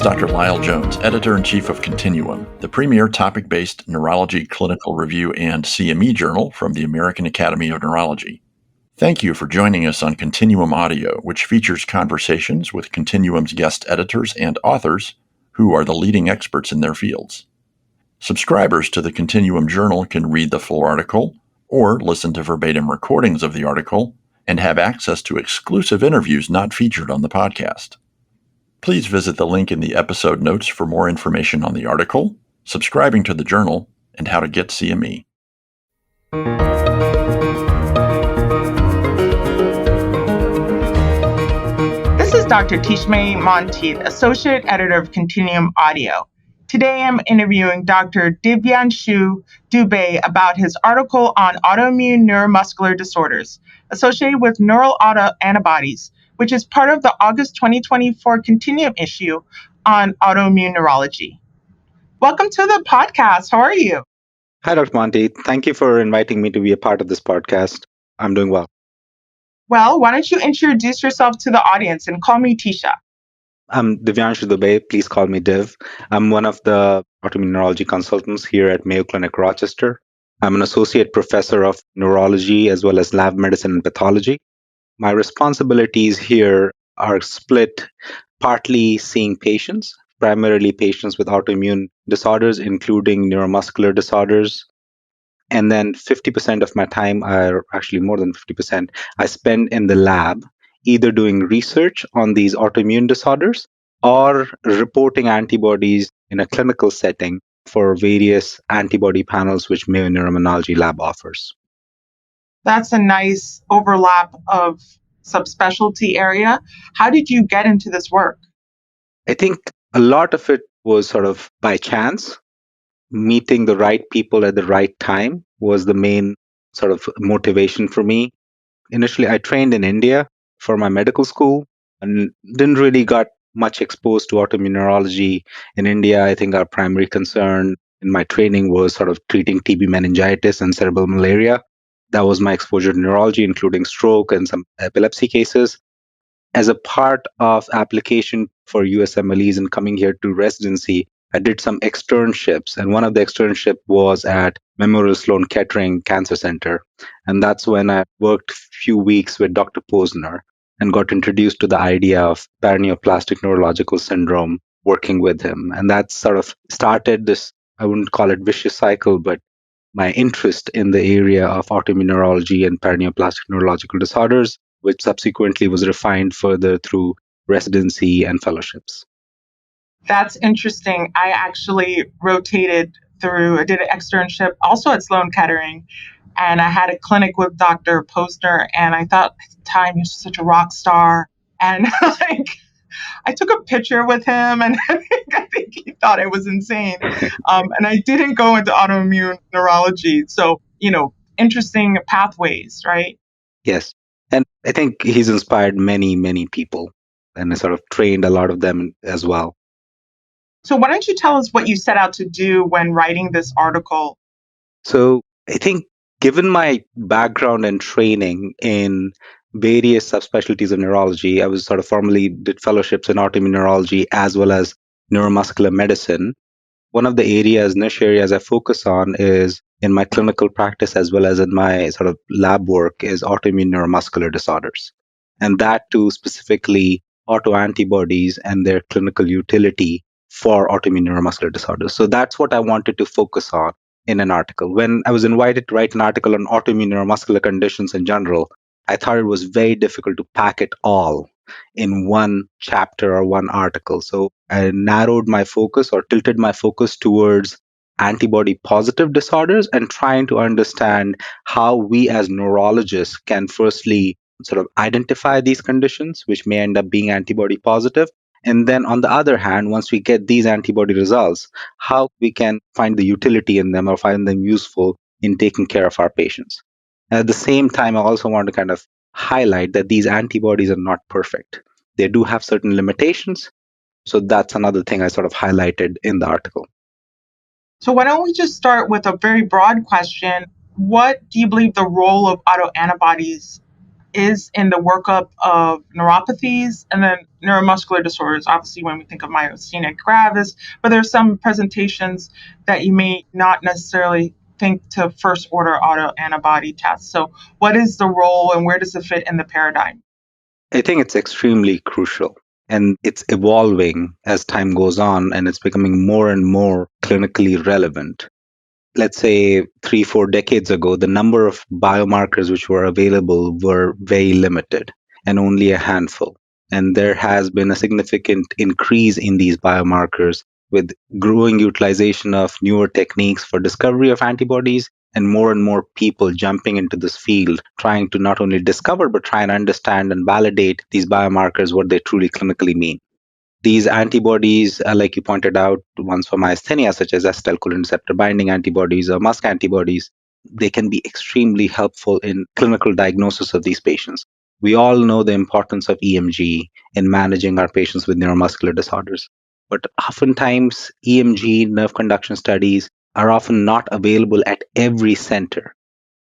is Dr. Lyle Jones, Editor-in-Chief of Continuum, the premier topic-based neurology clinical review and CME journal from the American Academy of Neurology. Thank you for joining us on Continuum Audio, which features conversations with Continuum's guest editors and authors who are the leading experts in their fields. Subscribers to the Continuum Journal can read the full article or listen to verbatim recordings of the article and have access to exclusive interviews not featured on the podcast. Please visit the link in the episode notes for more information on the article, subscribing to the journal, and how to get CME. This is Dr. Teshamae Monteith, Associate Editor of Continuum Audio. Today I'm interviewing Dr. Divyanshu Dubey about his article on autoimmune neuromuscular disorders associated with neural autoantibodies, which is part of the August 2024 Continuum issue on autoimmune neurology. Welcome to the podcast. How are you? Hi, Dr. Monteith. Thank you for inviting me to be a part of this podcast. I'm doing well. Well, why don't you introduce yourself to the audience and call me Tisha? I'm Divyanshu Dubey. Please call me Div. I'm one of the autoimmune neurology consultants here at Mayo Clinic, Rochester. I'm an associate professor of neurology as well as lab medicine and pathology. My responsibilities here are split partly seeing patients, primarily patients with autoimmune disorders, including neuromuscular disorders. And then 50% of my time, or actually more than 50%, I spend in the lab, either doing research on these autoimmune disorders or reporting antibodies in a clinical setting for various antibody panels which Mayo Neuromuscular Lab offers. That's a nice overlap of subspecialty area. How did you get into this work? I think a lot of it was sort of by chance. Meeting the right people at the right time was the main sort of motivation for me. Initially, I trained in India for my medical school and didn't really got much exposed to autoimmune neurology in India. I think our primary concern in my training was sort of treating TB meningitis and cerebral malaria. That was my exposure to neurology, including stroke and some epilepsy cases. As a part of application for USMLEs and coming here to residency, I did some externships, and one of the externship was at Memorial Sloan Kettering Cancer Center. And that's when I worked a few weeks with Dr. Posner and got introduced to the idea of paraneoplastic neurological syndrome, working with him. And that sort of started this, I wouldn't call it vicious cycle, but my interest in the area of autoimmune neurology and paraneoplastic neurological disorders, which subsequently was refined further through residency and fellowships. That's interesting. I actually rotated through, I did an externship also at Sloan Kettering, and I had a clinic with Dr. Posner, and I thought at the time he was such a rock star. And I took a picture with him, and I think he thought I was insane. And I didn't go into autoimmune neurology. So, interesting pathways, right? Yes. And I think he's inspired many, many people, and I sort of trained a lot of them as well. So why don't you tell us what you set out to do when writing this article? So I think given my background and training in various subspecialties of neurology, I was sort of formally did fellowships in autoimmune neurology as well as neuromuscular medicine. One of the niche areas I focus on is in my clinical practice as well as in my sort of lab work is autoimmune neuromuscular disorders. And that too specifically autoantibodies and their clinical utility for autoimmune neuromuscular disorders. So that's what I wanted to focus on in an article. When I was invited to write an article on autoimmune neuromuscular conditions in general, I thought it was very difficult to pack it all in one chapter or one article. So I narrowed my focus or tilted my focus towards antibody positive disorders and trying to understand how we as neurologists can firstly sort of identify these conditions, which may end up being antibody positive. And then on the other hand, once we get these antibody results, how we can find the utility in them or find them useful in taking care of our patients. At the same time, I also want to kind of highlight that these antibodies are not perfect. They do have certain limitations. So that's another thing I sort of highlighted in the article. So why don't we just start with a very broad question? What do you believe the role of autoantibodies is in the workup of neuropathies and then neuromuscular disorders. Obviously, when we think of myasthenia gravis, but there's some presentations that you may not necessarily think to first order autoantibody tests. So, what is the role and where does it fit in the paradigm? I think it's extremely crucial and it's evolving as time goes on and it's becoming more and more clinically relevant. Let's say 3, 4 decades ago, the number of biomarkers which were available were very limited and only a handful. And there has been a significant increase in these biomarkers with growing utilization of newer techniques for discovery of antibodies and more people jumping into this field, trying to not only discover, but try and understand and validate these biomarkers, what they truly clinically mean. These antibodies, like you pointed out, ones for myasthenia, such as acetylcholine receptor binding antibodies or MuSK antibodies, they can be extremely helpful in clinical diagnosis of these patients. We all know the importance of EMG in managing our patients with neuromuscular disorders. But oftentimes, EMG nerve conduction studies are often not available at every center.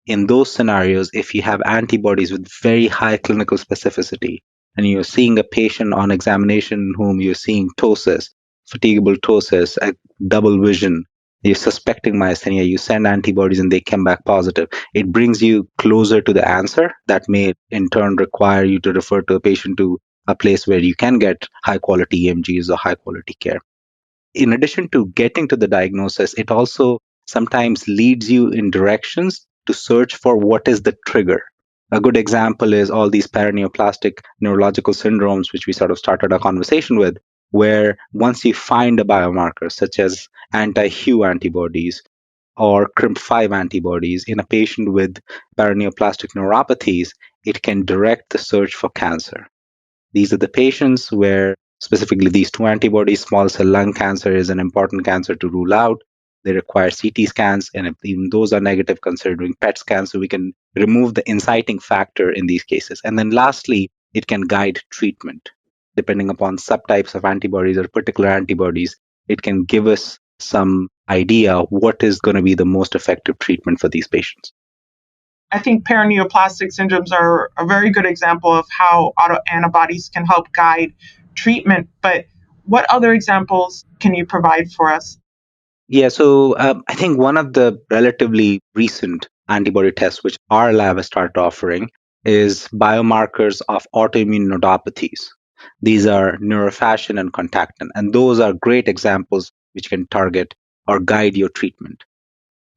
In those scenarios, if you have antibodies with very high clinical specificity and you're seeing a patient on examination whom you're seeing ptosis, fatigable ptosis, a double vision, you're suspecting myasthenia, you send antibodies and they come back positive. It brings you closer to the answer that may in turn require you to refer to a patient to a place where you can get high quality EMGs or high quality care. In addition to getting to the diagnosis, it also sometimes leads you in directions to search for what is the trigger. A good example is all these paraneoplastic neurological syndromes, which we sort of started our conversation with, where once you find a biomarker, such as anti-Hu antibodies or CRIMP5 antibodies in a patient with paraneoplastic neuropathies, it can direct the search for cancer. These are the patients where specifically these two antibodies, small cell lung cancer is an important cancer to rule out. They require CT scans, and if even those are negative, considering PET scans, so we can remove the inciting factor in these cases. And then lastly, it can guide treatment. Depending upon subtypes of antibodies or particular antibodies, it can give us some idea what is going to be the most effective treatment for these patients. I think paraneoplastic syndromes are a very good example of how autoantibodies can help guide treatment. But what other examples can you provide for us? Yeah, so I think one of the relatively recent antibody tests which our lab has started offering is biomarkers of autoimmune neuropathies. These are neurofascin and contactin, and those are great examples which can target or guide your treatment.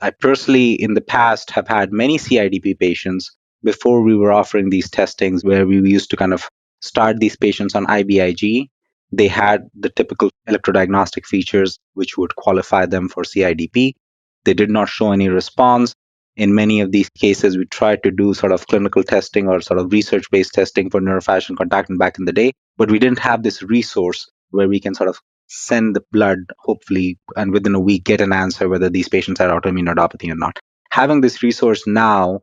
I personally, in the past, have had many CIDP patients before we were offering these testings where we used to kind of start these patients on IVIG. They had the typical electrodiagnostic features which would qualify them for CIDP. They did not show any response. In many of these cases, we tried to do sort of clinical testing or sort of research based testing for neurofasciin contactin back in the day, but we didn't have this resource where we can sort of send the blood, hopefully, and within a week get an answer whether these patients are autoimmune neuropathy or not. Having this resource now,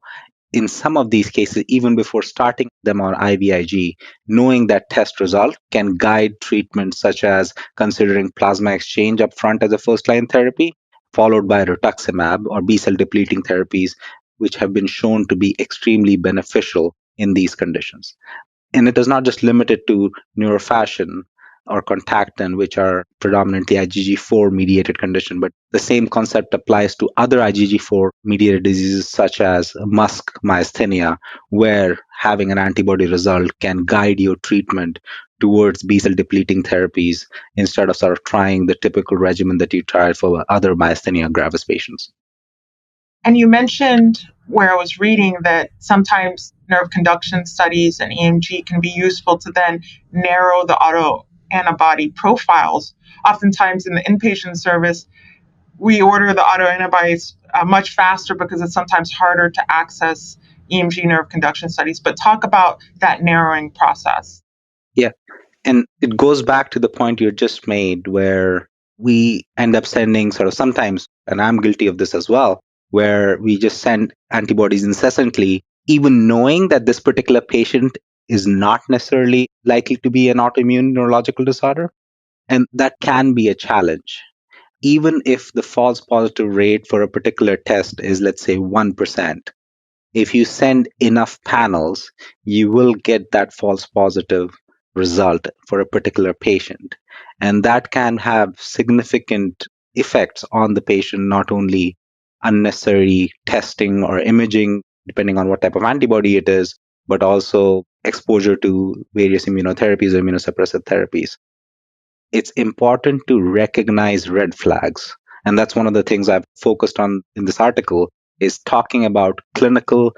in some of these cases, even before starting them on IVIG, knowing that test result can guide treatments such as considering plasma exchange up front as a first line therapy, followed by rituximab or B cell depleting therapies, which have been shown to be extremely beneficial in these conditions. And it is not just limited to neurofascin or contactin, which are predominantly IgG4 mediated condition, but the same concept applies to other IgG4 mediated diseases such as MuSK myasthenia, where having an antibody result can guide your treatment towards B cell depleting therapies instead of sort of trying the typical regimen that you tried for other myasthenia gravis patients. And you mentioned where I was reading that sometimes nerve conduction studies and EMG can be useful to then narrow the autoantibody profiles. Oftentimes in the inpatient service, we order the autoantibodies much faster because it's sometimes harder to access EMG nerve conduction studies. But talk about that narrowing process. Yeah. And it goes back to the point you just made where we end up sending sort of sometimes, and I'm guilty of this as well, where we just send antibodies incessantly, even knowing that this particular patient is not necessarily likely to be an autoimmune neurological disorder. And that can be a challenge. Even if the false positive rate for a particular test is, let's say, 1%, if you send enough panels, you will get that false positive result for a particular patient. And that can have significant effects on the patient, not only unnecessary testing or imaging, depending on what type of antibody it is, but also exposure to various immunotherapies or immunosuppressive therapies. It's important to recognize red flags. And that's one of the things I've focused on in this article is talking about clinical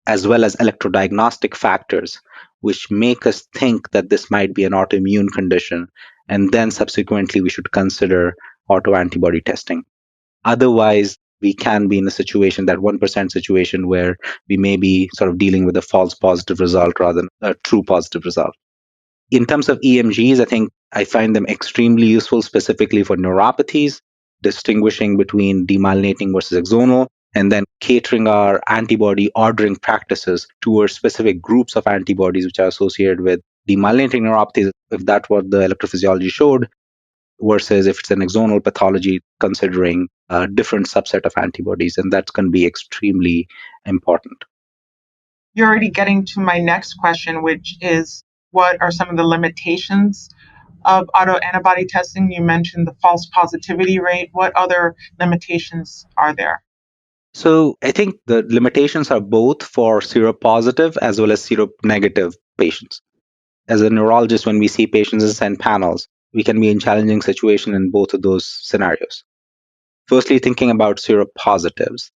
as well as electrodiagnostic factors which make us think that this might be an autoimmune condition, and then subsequently we should consider autoantibody testing. Otherwise, we can be in a situation, that 1% situation, where we may be sort of dealing with a false positive result rather than a true positive result. In terms of EMGs, I think I find them extremely useful, specifically for neuropathies, distinguishing between demyelinating versus axonal, and then catering our antibody ordering practices towards specific groups of antibodies which are associated with demyelinating neuropathies, if that's what the electrophysiology showed, versus if it's an axonal pathology, considering a different subset of antibodies. And that's going to be extremely important. You're already getting to my next question, which is what are some of the limitations of autoantibody testing? You mentioned the false positivity rate. What other limitations are there? So I think the limitations are both for seropositive as well as seronegative patients. As a neurologist, when we see patients and send panels, we can be in challenging situation in both of those scenarios. Firstly, thinking about seropositives,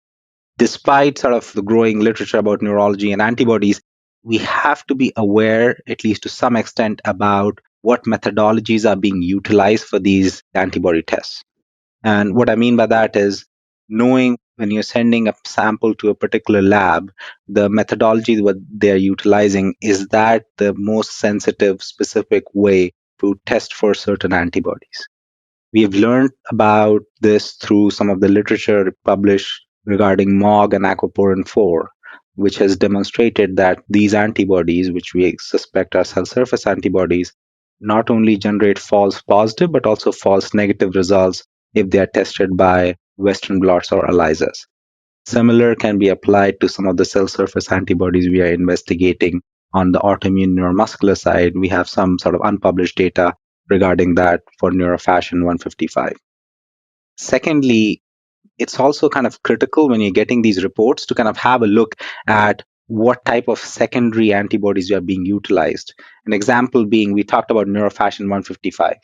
despite sort of the growing literature about neurology and antibodies, we have to be aware, at least to some extent, about what methodologies are being utilized for these antibody tests. And what I mean by that is knowing when you're sending a sample to a particular lab, the methodology what they're utilizing, is that the most sensitive, specific way to test for certain antibodies. We've learned about this through some of the literature published regarding MOG and aquaporin 4, which has demonstrated that these antibodies, which we suspect are cell surface antibodies, not only generate false positive but also false negative results if they are tested by Western blots or ELISAs. Similar can be applied to some of the cell surface antibodies we are investigating on the autoimmune neuromuscular side. We have some sort of unpublished data regarding that for neurofasciin 155. Secondly, it's also kind of critical when you're getting these reports to kind of have a look at what type of secondary antibodies are being utilized. An example being, we talked about neurofasciin 155,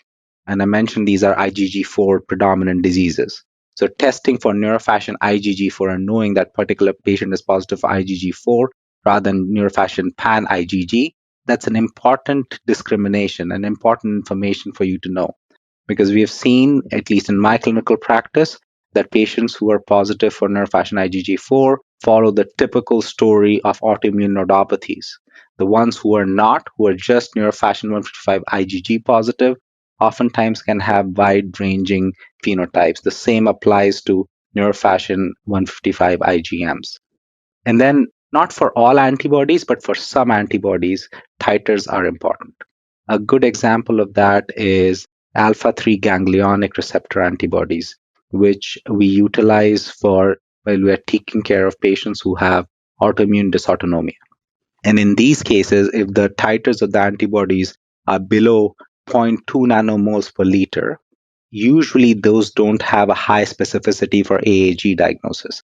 and I mentioned these are IgG4 predominant diseases. So testing for neurofasciin IgG4 and knowing that particular patient is positive for IgG4 rather than neurofasciin pan IgG, that's an important discrimination, an important information for you to know. Because we have seen, at least in my clinical practice, that patients who are positive for neurofasciin IgG4 follow the typical story of autoimmune neuropathies. The ones who are not, who are just neurofasciin 155 IgG positive, oftentimes can have wide-ranging phenotypes. The same applies to neurofasciin 155 IgMs. And then, not for all antibodies, but for some antibodies, titers are important. A good example of that is alpha 3 ganglionic receptor antibodies, which we utilize for while we are taking care of patients who have autoimmune dysautonomia. And in these cases, if the titers of the antibodies are below 0.2 nanomoles per liter, usually those don't have a high specificity for AAG diagnosis.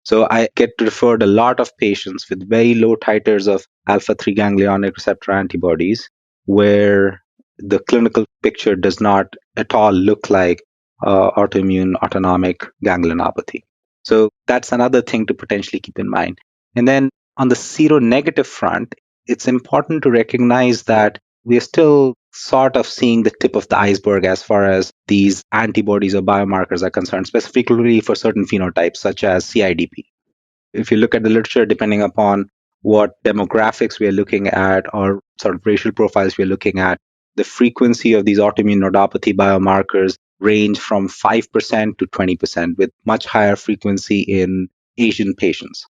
So I get referred a lot of patients with very low titers of alpha 3 ganglionic receptor antibodies, where the clinical picture does not at all look like autoimmune autonomic ganglionopathy. So that's another thing to potentially keep in mind. And then on the seronegative front, it's important to recognize that we're still sort of seeing the tip of the iceberg as far as these antibodies or biomarkers are concerned, specifically for certain phenotypes such as CIDP. If you look at the literature, depending upon what demographics we are looking at or sort of racial profiles we are looking at, the frequency of these autoimmune neuropathy biomarkers range from 5% to 20%, with much higher frequency in Asian patients.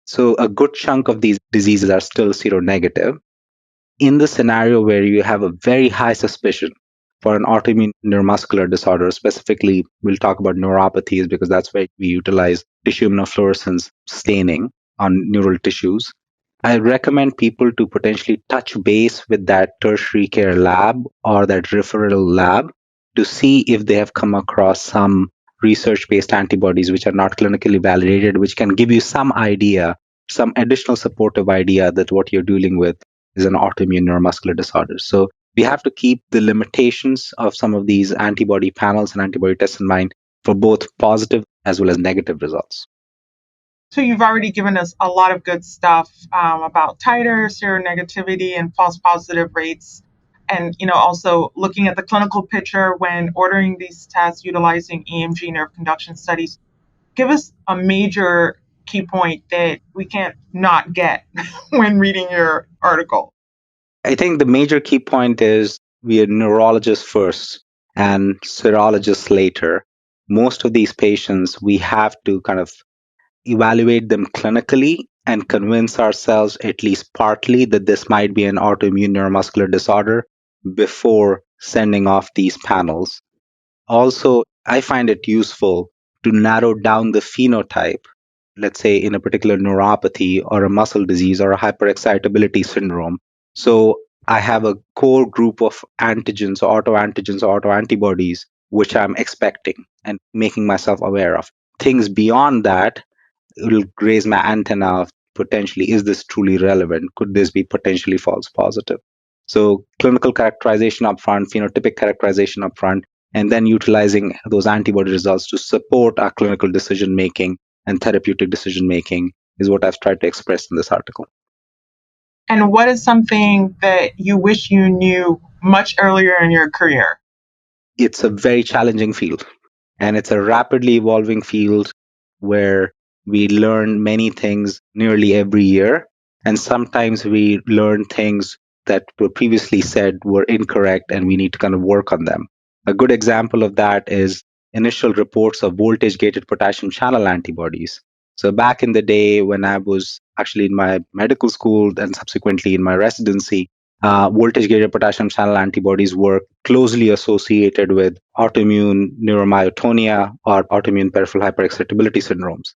So a good chunk of these diseases are still seronegative. In the scenario where you have a very high suspicion for an autoimmune neuromuscular disorder, specifically, we'll talk about neuropathies because that's where we utilize tissue immunofluorescence staining. on neural tissues, I recommend people to potentially touch base with that tertiary care lab or that referral lab to see if they have come across some research-based antibodies which are not clinically validated, which can give you some idea, some additional supportive idea that what you're dealing with is an autoimmune neuromuscular disorder. So we have to keep the limitations of some of these antibody panels and antibody tests in mind for both positive as well as negative results. So you've already given us a lot of good stuff about titer, seronegativity, and false positive rates. And, also looking at the clinical picture when ordering these tests utilizing EMG nerve conduction studies. Give us a major key point that we can't not get when reading your article. I think the major key point is we are neurologists first and serologists later. Most of these patients, we have to kind of evaluate them clinically and convince ourselves, at least partly, that this might be an autoimmune neuromuscular disorder before sending off these panels. Also, I find it useful to narrow down the phenotype, let's say in a particular neuropathy or a muscle disease or a hyperexcitability syndrome. So I have a core group of antigens, or autoantibodies, which I'm expecting and making myself aware of. Things beyond that will raise my antenna of potentially, is this truly relevant? Could this be potentially false positive? So clinical characterization upfront, phenotypic characterization upfront, and then utilizing those antibody results to support our clinical decision making and therapeutic decision making is what I've tried to express in this article. And what is something that you wish you knew much earlier in your career? It's a very challenging field, and it's a rapidly evolving field where we learn many things nearly every year. And sometimes we learn things that were previously said were incorrect, and we need to kind of work on them. A good example of that is initial reports of voltage gated potassium channel antibodies. So, back in the day when I was actually in my medical school and subsequently in my residency, voltage gated potassium channel antibodies were closely associated with autoimmune neuromyotonia or autoimmune peripheral hyperexcitability syndromes.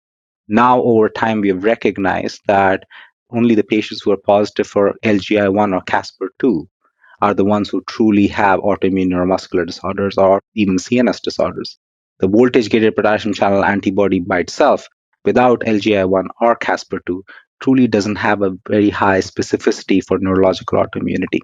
Now, over time, we have recognized that only the patients who are positive for LGI1 or Casper2 are the ones who truly have autoimmune neuromuscular disorders or even CNS disorders. The voltage gated potassium channel antibody by itself, without LGI1 or Casper2, truly doesn't have a very high specificity for neurological autoimmunity.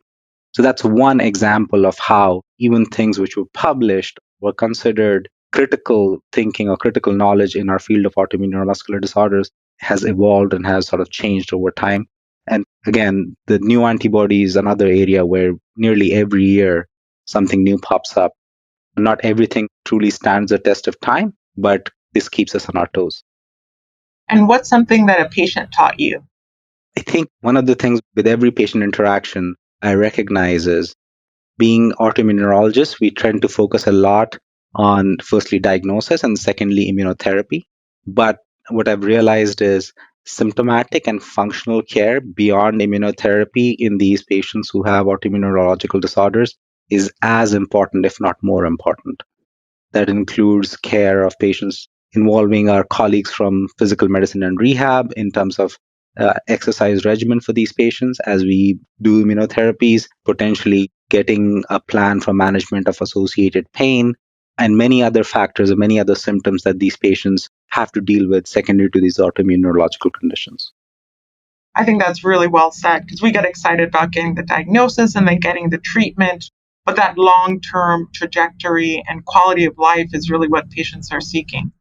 So that's one example of how even things which were published were considered critical thinking or critical knowledge in our field of autoimmune neuromuscular disorders has evolved and has sort of changed over time. And again, the new antibody is another area where nearly every year something new pops up. Not everything truly stands the test of time, but this keeps us on our toes. And what's something that a patient taught you? I think one of the things with every patient interaction I recognize is being autoimmune neurologists, we tend to focus a lot on firstly diagnosis and secondly immunotherapy. But what I've realized is symptomatic and functional care beyond immunotherapy in these patients who have autoimmune neurological disorders is as important, if not more important. That includes care of patients involving our colleagues from physical medicine and rehab in terms of exercise regimen for these patients as we do immunotherapies, potentially getting a plan for management of associated pain, and many other factors and many other symptoms that these patients have to deal with secondary to these autoimmune neurological conditions. I think that's really well said because we get excited about getting the diagnosis and then getting the treatment. But that long term trajectory and quality of life is really what patients are seeking.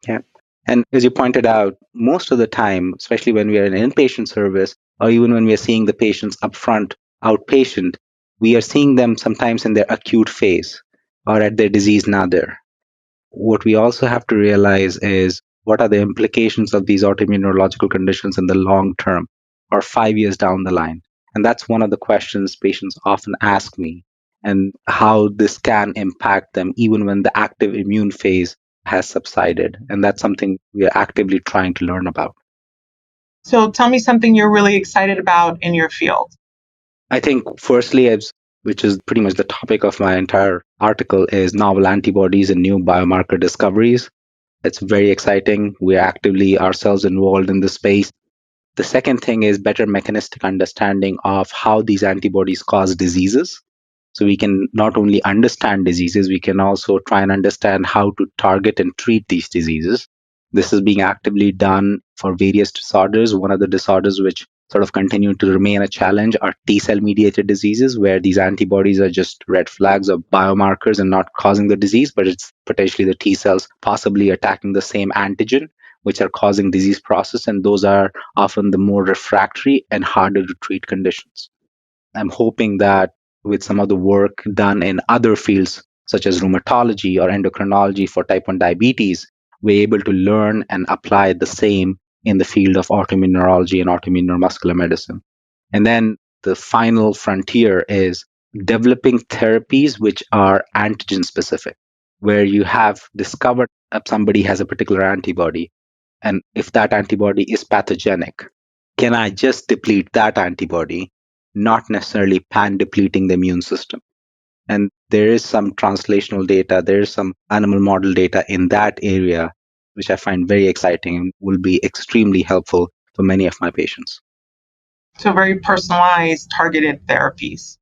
Yeah. And as you pointed out, most of the time, especially when we are in an inpatient service, or even when we are seeing the patients upfront, outpatient, we are seeing them sometimes in their acute phase or at their disease nadir. What we also have to realize is what are the implications of these autoimmune neurological conditions in the long term or 5 years down the line? And that's one of the questions patients often ask me, and how this can impact them even when the active immune phase has subsided. And that's something we are actively trying to learn about. So tell me something you're really excited about in your field. I think, firstly, which is pretty much the topic of my entire article, is novel antibodies and new biomarker discoveries. It's very exciting. We're actively ourselves involved in this space. The second thing is better mechanistic understanding of how these antibodies cause diseases. So we can not only understand diseases, we can also try and understand how to target and treat these diseases. This is being actively done for various disorders. One of the disorders which sort of continue to remain a challenge are T cell mediated diseases, where these antibodies are just red flags or biomarkers and not causing the disease, but it's potentially the T cells possibly attacking the same antigen, which are causing disease process. And those are often the more refractory and harder to treat conditions. I'm hoping that with some of the work done in other fields, such as rheumatology or endocrinology for type 1 diabetes, we're able to learn and apply the same in the field of autoimmune neurology and autoimmune neuromuscular medicine. And then the final frontier is developing therapies which are antigen specific, where you have discovered that somebody has a particular antibody. And if that antibody is pathogenic, can I just deplete that antibody, not necessarily pan depleting the immune system? And there is some translational data, there is some animal model data in that area, which I find very exciting and will be extremely helpful for many of my patients. So very personalized, targeted therapies.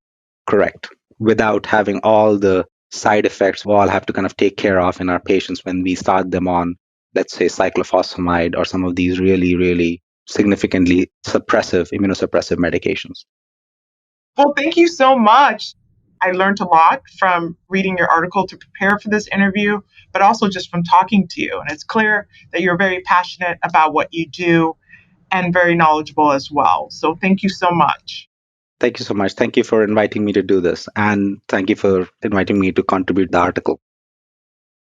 Correct. Without having all the side effects we all have to kind of take care of in our patients when we start them on, let's say, cyclophosphamide or some of these really, really significantly immunosuppressive medications. Well, thank you so much. I learned a lot from reading your article to prepare for this interview, but also just from talking to you. And it's clear that you're very passionate about what you do and very knowledgeable as well. So thank you so much. Thank you so much. Thank you for inviting me to do this. And thank you for inviting me to contribute the article.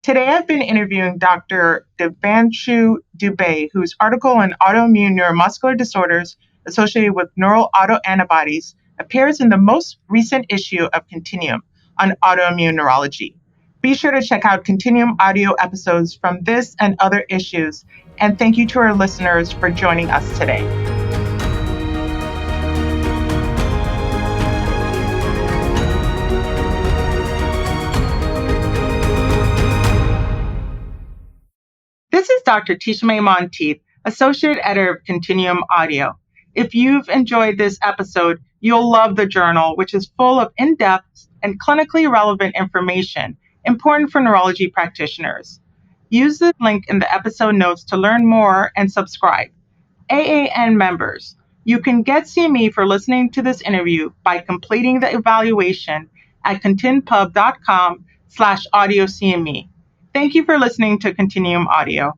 Today, I've been interviewing Dr. Divyanshu Dubey, whose article on autoimmune neuromuscular disorders associated with neural autoantibodies appears in the most recent issue of Continuum on autoimmune neurology. Be sure to check out Continuum audio episodes from this and other issues. And thank you to our listeners for joining us today. This is Dr. Teshamae Monteith, Associate Editor of Continuum Audio. If you've enjoyed this episode, you'll love the journal, which is full of in-depth and clinically relevant information important for neurology practitioners. Use the link in the episode notes to learn more and subscribe. AAN members, you can get CME for listening to this interview by completing the evaluation at continpub.com/audio CME. Thank you for listening to Continuum Audio.